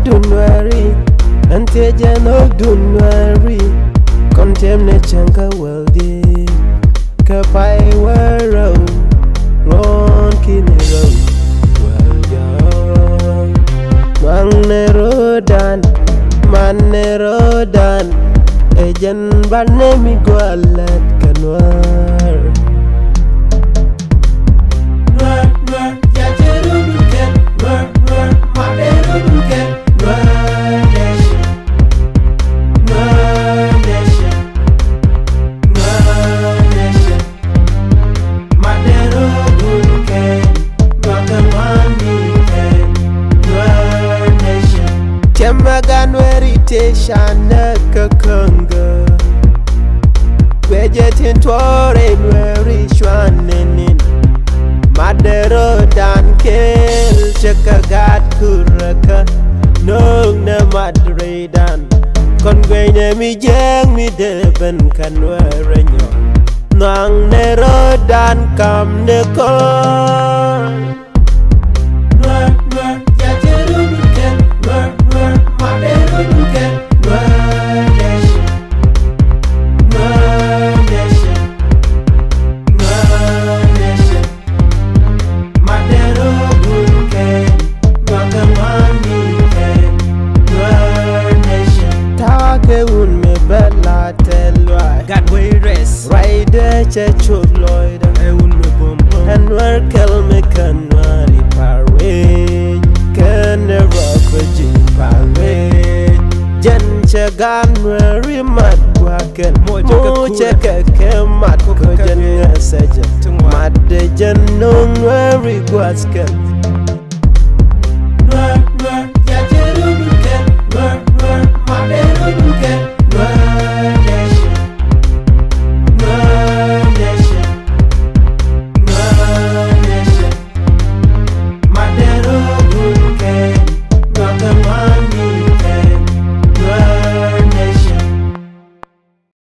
dunwari ante jano dunwari contemne changa weldi kapai waro ron kinero welja manne rodan ejan banne mi gwalat kanwar Shana kakanga Vegetin twore nweri shwanenin Madero dan kel Chakagat kuraka Nung na madredan Kongwene mi jeng mi deben kanwerenyo Nang nero dan kam nekon God we rest Rider chechuk loida Eun me bum bum Anwar kelme kanwari parade Kene rofaji parade Jen chaganwari mat gwaken Mocha keke mat ko jen ngasaja Mat de jen nungwari gwasken